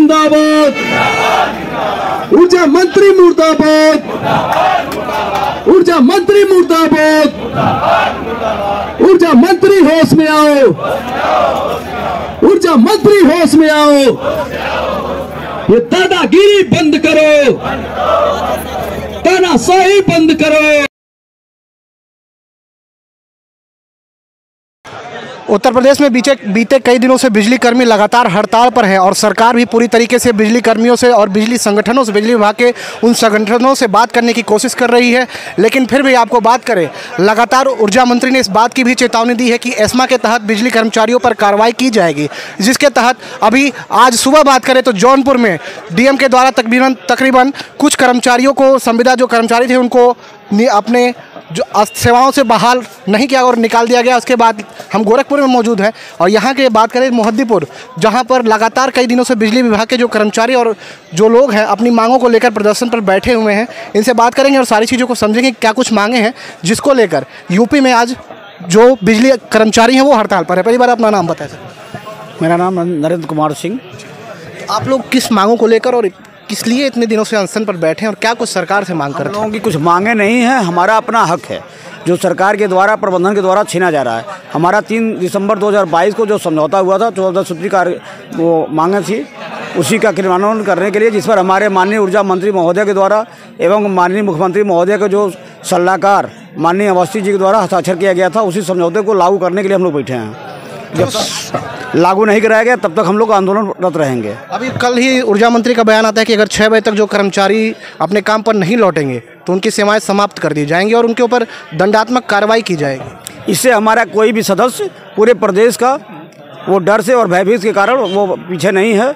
जिंदाबाद, ऊर्जा मंत्री मुर्दाबाद, ऊर्जा मंत्री मुर्दाबाद, ऊर्जा मंत्री होश में आओ, ऊर्जा मंत्री होश में आओ। ये दादागिरी बंद करो, तानाशाही बंद करो। उत्तर प्रदेश में बीते कई दिनों से बिजली कर्मी लगातार हड़ताल पर हैं और सरकार भी पूरी तरीके से बिजली कर्मियों से और बिजली संगठनों से, बिजली विभाग के उन संगठनों से बात करने की कोशिश कर रही है। लेकिन फिर भी आपको बात करें, लगातार ऊर्जा मंत्री ने इस बात की भी चेतावनी दी है कि एस्मा के तहत बिजली कर्मचारियों पर कार्रवाई की जाएगी, जिसके तहत अभी आज सुबह बात करें तो जौनपुर में डीएम के द्वारा तकरीबन कुछ कर्मचारियों को, संविदा जो कर्मचारी थे उनको अपने जो सेवाओं से बहाल नहीं किया और निकाल दिया गया। उसके बाद हम गोरखपुर में मौजूद हैं और यहाँ के बात करें मोहद्दीपुर, जहाँ पर लगातार कई दिनों से बिजली विभाग के जो कर्मचारी और जो लोग हैं अपनी मांगों को लेकर प्रदर्शन पर बैठे हुए हैं। इनसे बात करेंगे और सारी चीज़ों को समझेंगे क्या कुछ मांगे हैं जिसको लेकर यूपी में आज जो बिजली कर्मचारी हैं वो हड़ताल पर है। पहली बार अपना नाम बताएं सर। मेरा नाम नरेंद्र कुमार सिंह। आप लोग किस मांगों को लेकर और किस लिए इतने दिनों से अनशन पर बैठे हैं और क्या कुछ सरकार से मांग कर रहे हैं? हम लोगों की कुछ मांगे नहीं है, हमारा अपना हक है जो सरकार के द्वारा, प्रबंधन के द्वारा छीना जा रहा है। हमारा 3 दिसंबर 2022 को जो समझौता हुआ था, 14 सूत्री कार्य वो मांगे थी, उसी का क्रियान्वयन करने के लिए, जिस पर हमारे माननीय ऊर्जा मंत्री महोदय के द्वारा एवं माननीय मुख्यमंत्री महोदय के जो सलाहकार माननीय अवस्थी जी के द्वारा हस्ताक्षर किया गया था, उसी समझौते को लागू करने के लिए हम लोग बैठे हैं। जब तक लागू नहीं कराया गया तब तक हम लोग आंदोलनरत रहेंगे। अभी कल ही ऊर्जा मंत्री का बयान आता है कि अगर 6 बजे तक जो कर्मचारी अपने काम पर नहीं लौटेंगे तो उनकी सेवाएं समाप्त कर दी जाएंगी और उनके ऊपर दंडात्मक कार्रवाई की जाएगी। इससे हमारा कोई भी सदस्य पूरे प्रदेश का वो डर से और भयभीत के कारण वो पीछे नहीं है।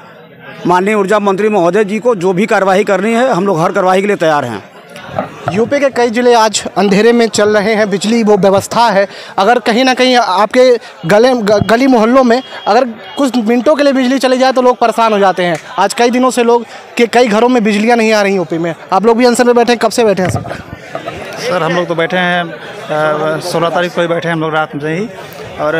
माननीय ऊर्जा मंत्री महोदय जी को जो भी कार्रवाई करनी है, हम लोग हर कार्रवाई के लिए तैयार हैं। यूपी के कई जिले आज अंधेरे में चल रहे हैं, बिजली वो व्यवस्था है। अगर कहीं ना कहीं आपके गली मोहल्लों में अगर कुछ मिनटों के लिए बिजली चली जाए तो लोग परेशान हो जाते हैं। आज कई दिनों से लोग के कई घरों में बिजलियां नहीं आ रही यूपी में। आप लोग भी अनशन में बैठे हैं, कब से बैठे हैं सर? हम लोग तो बैठे हैं 16 तारीख को ही बैठे हैं हम लोग रात में ही, और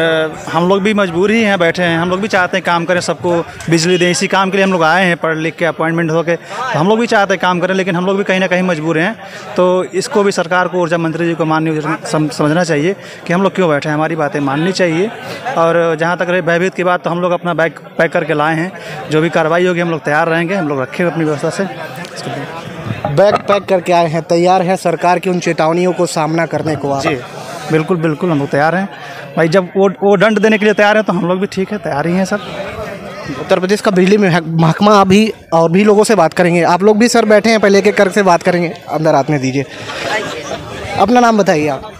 हम लोग भी मजबूर ही हैं, बैठे हैं। हम लोग भी चाहते हैं काम करें, सबको बिजली दें। इसी काम के लिए हम लोग आए हैं, पढ़ लिख के अपॉइंटमेंट होके, तो हम लोग भी चाहते हैं काम करें, लेकिन हम लोग भी कहीं ना कहीं मजबूर हैं। तो इसको भी सरकार को, ऊर्जा मंत्री जी को माननीय समझना चाहिए कि हम लोग क्यों बैठे हैं, हमारी बातें माननी चाहिए। और जहाँ तक रहे भयभीत की बात, तो हम लोग अपना बैग पैक करके लाए हैं। जो भी कार्रवाई होगी हम लोग तैयार रहेंगे, हम लोग रखेंगे अपनी व्यवस्था से। बैग पैक करके आए हैं, तैयार हैं सरकार की उन चेतावनियों को सामना करने को? जी बिल्कुल बिल्कुल, हम लोग तैयार हैं भाई। जब वो दंड देने के लिए तैयार है तो हम लोग भी ठीक है, तैयार ही हैं सर। उत्तर प्रदेश का बिजली महकमा अभी और भी लोगों से बात करेंगे। आप लोग भी सर बैठे हैं, पहले एक एक करके बात करेंगे। अंदर आने दीजिए, अपना नाम बताइए आप।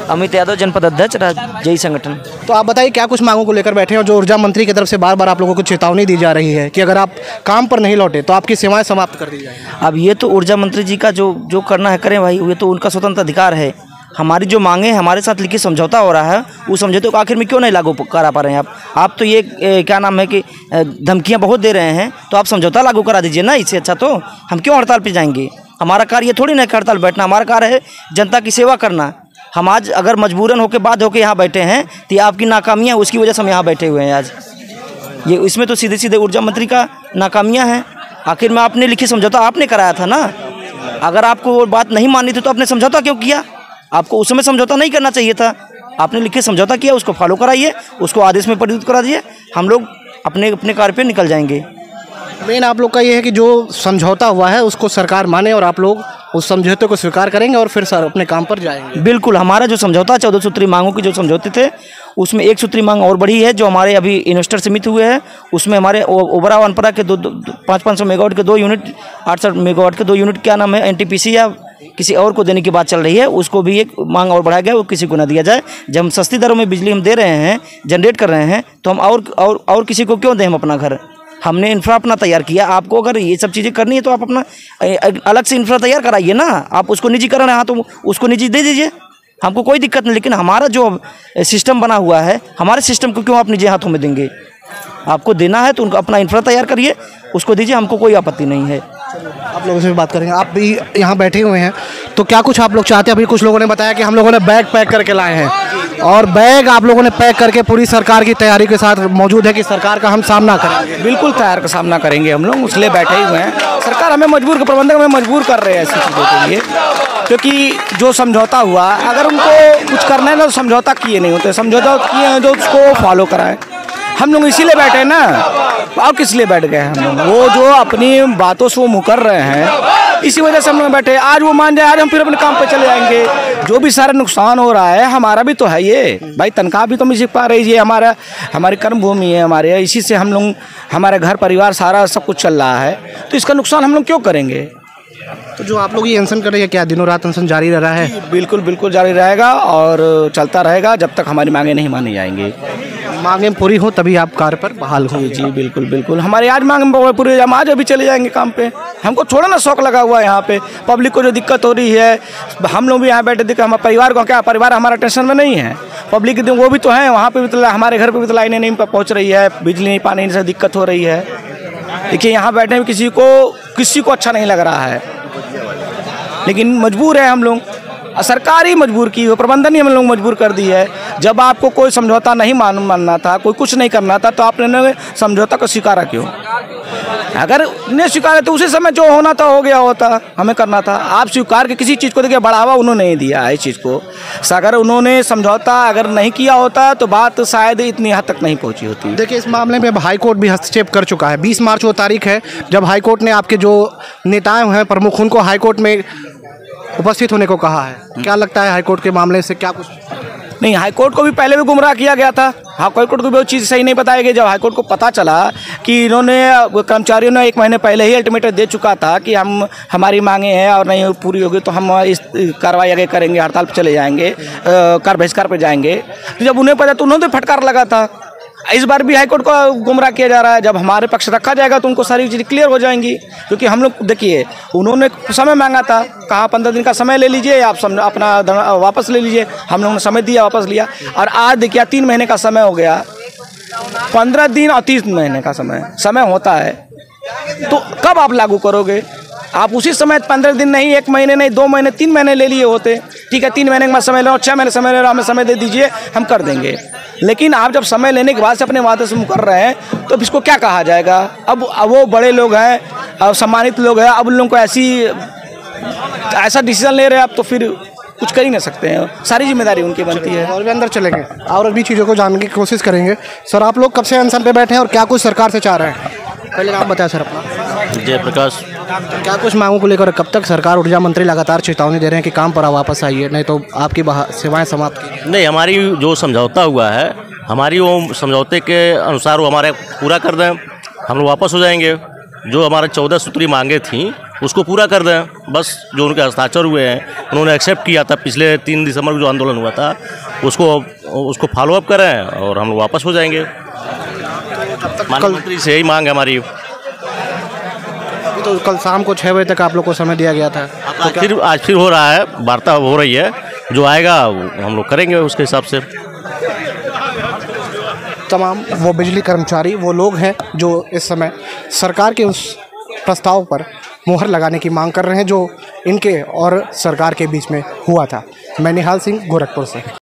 अमित यादव, जनपद अध्यक्ष जय संगठन। तो आप बताइए क्या कुछ मांगों को लेकर बैठे हैं और जो ऊर्जा मंत्री की तरफ से बार बार आप लोगों को चेतावनी दी जा रही है कि अगर आप काम पर नहीं लौटे तो आपकी सेवाएं समाप्त कर दी जाएंगी। अब ये तो ऊर्जा मंत्री जी का जो करना है करें भाई, ये तो उनका स्वतंत्र अधिकार है। हमारी जो मांगे हैं, हमारे साथ लिखित समझौता हो रहा है, उस समझौते को आखिर में क्यों नहीं लागू करा पा रहे हैं आप तो ये क्या नाम है कि धमकियां बहुत दे रहे हैं, तो आप समझौता लागू करा दीजिए ना। इससे अच्छा तो हम क्यों हड़ताल पे जाएंगे? हमारा कार्य थोड़ी ना हड़ताल बैठना, हमारा कार्य है जनता की सेवा करना। हम आज अगर मजबूरन होकर बाध्य होकर यहाँ बैठे हैं तो ये आपकी नाकामियाँ, उसकी वजह से हम यहाँ बैठे हुए हैं आज। ये इसमें तो सीधे सीधे ऊर्जा मंत्री का नाकामियाँ हैं। आखिर में आपने लिखित समझौता आपने कराया था ना। अगर आपको वो बात नहीं माननी थी तो आपने समझौता क्यों किया? आपको उस समय समझौता नहीं करना चाहिए था। आपने लिखित समझौता किया, उसको फॉलो कराइए, उसको आदेश में परिवर्तित करा दीजिए, हम लोग अपने अपने कार्य पे निकल जाएंगे। मेन आप लोग का ये है कि जो समझौता हुआ है उसको सरकार माने और आप लोग उस समझौते को स्वीकार करेंगे और फिर सर अपने काम पर जाएंगे। बिल्कुल, हमारा जो समझौता 14 सूत्री मांगों की जो समझौते थे, उसमें 1 सूत्री मांग और बढ़ी है जो हमारे अभी इन्वेस्टर समिति हुए हैं। उसमें हमारे ओबरा वनपरा के 500 मेगावाट के 2 यूनिट, 68 मेगावाट के 2 यूनिट क्या नाम है एनटीपीसी या किसी और को देने की बात चल रही है। उसको भी एक मांग और बढ़ाया गया, वो किसी को ना दिया जाए। जब हम सस्ती दरों में बिजली हम दे रहे हैं, जनरेट कर रहे हैं, तो हम और किसी को क्यों दें हम अपना घर? हमने इंफ्रा अपना तैयार किया। आपको अगर ये सब चीज़ें करनी है तो आप अपना अलग से इंफ्रा तैयार कराइए ना। आप उसको निजीकरण है, हाँ तो उसको निजी दे दीजिए, हमको कोई दिक्कत नहीं। लेकिन हमारा जो सिस्टम बना हुआ है, हमारे सिस्टम को क्यों आप निजी हाथों में देंगे? आपको देना है तो उनको अपना इंफ्रा तैयार करिए, उसको दीजिए, हमको कोई आपत्ति नहीं है। आप लोगों से भी बात करेंगे। आप भी यहाँ बैठे हुए हैं, तो क्या कुछ आप लोग चाहते हैं? अभी कुछ लोगों ने बताया कि हम लोगों ने बैग पैक करके लाए हैं और बैग आप लोगों ने पैक करके पूरी सरकार की तैयारी के साथ मौजूद है कि सरकार का हम सामना करेंगे। बिल्कुल तैयार का सामना करेंगे हम लोग, इसलिए बैठे हुए हैं। सरकार हमें मजबूर, प्रबंधक हमें मजबूर कर रहे हैं ऐसी चीज़ों के लिए, क्योंकि जो समझौता हुआ, अगर उनको कुछ करना है तो समझौता किए नहीं होते, समझौता किए हैं जो उसको फॉलो कराएं। हम लोग इसीलिए बैठे हैं ना, और किस लिए बैठ गए हम लोग? वो जो अपनी बातों से वो मुकर रहे हैं, इसी वजह से हम लोग बैठे। आज वो मान जाए, आज हम फिर अपने काम पे चले जाएंगे। जो भी सारा नुकसान हो रहा है हमारा भी तो है ये भाई, तनख्वाह भी तो मिल पा रही है, हमारी कर्म भूमि है हमारे, इसी से हम लोग, हमारे घर परिवार सारा सब कुछ चल रहा है, तो इसका नुकसान हम लोग क्यों करेंगे? तो जो आप लोग ये अनशन कर रहे हैं, क्या दिनों रात अनशन जारी रह रहा है? बिल्कुल बिल्कुल जारी रहेगा और चलता रहेगा जब तक हमारी मांगे नहीं मानी जाएंगी। मांगें पूरी हो तभी आप कार्य पर बहाल हो। जी बिल्कुल बिल्कुल, हमारी आज मांग पूरी, हम आज अभी चले जाएंगे काम पे। हमको थोड़ा ना शौक लगा हुआ है यहाँ पे, पब्लिक को जो दिक्कत हो रही है, हम लोग भी यहाँ बैठे दिक्कत, हमारे परिवार को क्या, परिवार हमारा टेंशन में नहीं है, पब्लिक वो भी तो है, वहाँ पे भी तो हमारे घर पे भी तो लाइनें नहीं पहुँच रही है, बिजली नहीं, पानी से दिक्कत हो रही है। देखिए यहाँ बैठने में किसी को अच्छा नहीं लग रहा है, लेकिन मजबूर है हम लोग, सरकार ही मजबूर की, वो प्रबंधन ही हम लोग मजबूर कर दी है। जब आपको कोई समझौता नहीं मानना था, कोई कुछ नहीं करना था, तो आपने समझौता को स्वीकारा क्यों? अगर नहीं स्वीकारा तो उसी समय जो होना था हो गया होता, हमें करना था। आप स्वीकार के किसी चीज़ को देखिए बढ़ावा उन्होंने नहीं दिया है इस चीज़ को। अगर उन्होंने समझौता अगर नहीं किया होता तो बात शायद इतनी हद तक नहीं पहुंची होती। देखिए इस मामले में हाई कोर्ट भी हस्तक्षेप कर चुका है। 20 मार्च वो तारीख है जब हाई कोर्ट ने आपके जो नेताएं हैं प्रमुख, उनको हाई कोर्ट में उपस्थित होने को कहा है। क्या लगता है हाई कोर्ट के मामले से क्या कुछ? नहीं, हाई कोर्ट को भी पहले भी गुमराह किया गया था। हाई कोर्ट को भी वो चीज़ सही नहीं बताई गई। जब हाई कोर्ट को पता चला कि इन्होंने, कर्मचारियों ने 1 महीने पहले ही अल्टीमेटम दे चुका था कि हमारी मांगे हैं और नहीं पूरी होगी तो हम इस कार्रवाई आगे करेंगे, हड़ताल पर चले जाएंगे, कार्य बहिष्कार पर जाएंगे। तो जब उन्हें पता तो उन्होंने फटकार लगा था। इस बार भी हाईकोर्ट को गुमराह किया जा रहा है। जब हमारे पक्ष रखा जाएगा तो उनको सारी चीज़ें क्लियर हो जाएंगी, क्योंकि हम लोग देखिए उन्होंने समय मांगा था, कहा 15 दिन का समय ले लीजिए, आप अपना वापस ले लीजिए। हम लोगों ने समय दिया, वापस लिया, और आज देखिए 3 महीने का समय हो गया। 15 दिन और 30 महीने का समय होता है, तो कब आप लागू करोगे? आप उसी समय 15 दिन नहीं, 1 महीने नहीं, 2 महीने, 3 महीने ले लिए होते। ठीक है, 3 महीने के बाद समय लो, 6 महीने समय ले लो, हमें समय दे दीजिए, हम कर देंगे। लेकिन आप जब समय लेने के बाद से अपने वादे से मुकर रहे हैं तो इसको क्या कहा जाएगा? अब वो बड़े लोग हैं, सम्मानित लोग हैं, अब उन लोगों को ऐसा डिसीजन ले रहे हैं, अब तो फिर कुछ कर ही नहीं सकते हैं, सारी जिम्मेदारी उनकी बनती है। और भी अंदर चलेंगे और भी चीज़ों को जानने की कोशिश करेंगे। सर, आप लोग कब से अनशन पे बैठे हैं और क्या कुछ सरकार से चाह रहे हैं? पहले नाम बताया सर अपना। जयप्रकाश। क्या कुछ मांगों को लेकर कब तक सरकार, ऊर्जा मंत्री लगातार चेतावनी दे रहे हैं कि काम पर वापस आइए, नहीं तो आपकी सेवाएं समाप्त की? नहीं, हमारी जो समझौता हुआ है, हमारी वो समझौते के अनुसार वो हमारे पूरा कर दें, हम लोग वापस हो जाएंगे। जो हमारे 14 सूत्री मांगे थी उसको पूरा कर दें, बस। जो उनके हस्ताक्षर हुए हैं, उन्होंने एक्सेप्ट किया था पिछले 3 दिसंबर को जो आंदोलन हुआ था, उसको फॉलोअप करें और हम लोग वापस हो जाएंगे। माननीय मंत्री से यही मांग है हमारी। तो कल शाम को 6 बजे तक आप लोग को समय दिया गया था, तो आज फिर हो रहा है, वार्ता हो रही है, जो आएगा हम लोग करेंगे उसके हिसाब से। तमाम वो बिजली कर्मचारी, वो लोग हैं जो इस समय सरकार के उस प्रस्ताव पर मुहर लगाने की मांग कर रहे हैं जो इनके और सरकार के बीच में हुआ था। मैं निहाल सिंह, गोरखपुर से।